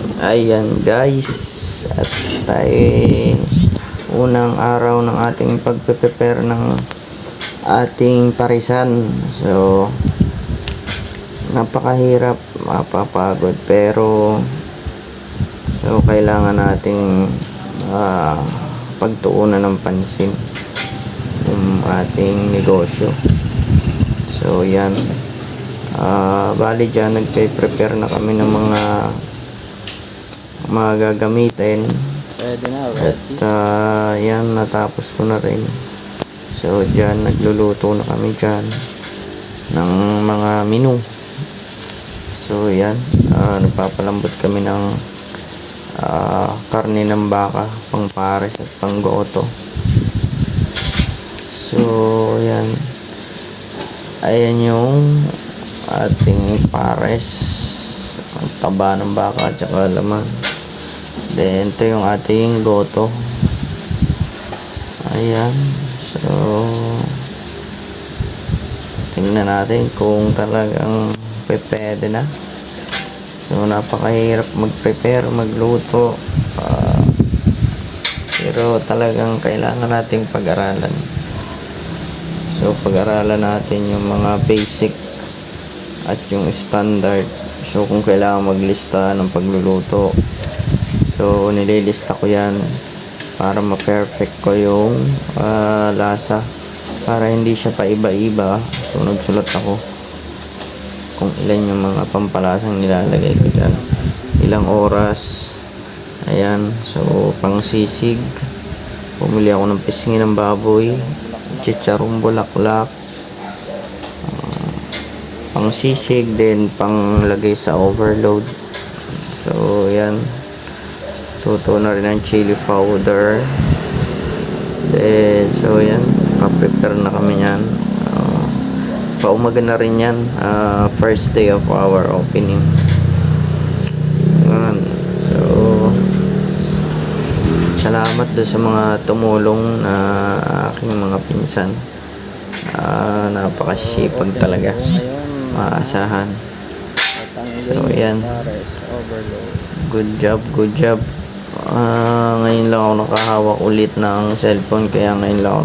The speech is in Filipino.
Ayan guys, at tayo unang araw ng ating pagpe-prepare ng ating parisan. So napakahirap, mapapagod, pero so kailangan nating pagtuunan ng pansin yung ating negosyo. So yan, bali dyan nagpe-prepare na kami ng mga gagamitin. Pwede na, at yan, natapos ko na rin. So dyan nagluluto na kami dyan ng mga menu. So yan, nagpapalambot kami ng karne ng baka, pang pares at pang goto. So yan, ayan yung ating pares, ang taba ng baka at saka laman. Then ito yung ating goto. Ayan, so tingnan natin kung talagang pwede na. So napakahirap mag-prepare, magluto, pero talagang kailangan nating pag-aralan. So pag-aralan natin yung mga basic at yung standard. So kung kailangan maglista ng pagluluto, so nililista ko yan para ma-perfect ko yung lasa, para hindi siya pa iba-iba. So nagsulat ako kung ilan yung mga pampalasang nilalagay ko dyan, ilang oras. Ayan, so pang sisig, pumili ako ng pisngi ng baboy, chicharong bulaklak, pang sisig, then pang lagay sa overload. So yan, tuto na rin ang chili powder. Then so yan, pa-prepare na kami yan. Paumaga na rin yan, first day of our opening. So salamat doon sa mga tumulong na aking mga pinsan. Napakasipag talaga, maasahan. So yan, good job. Ngayon lang ako nakahawak ulit ng cellphone, kaya ngayon lang ako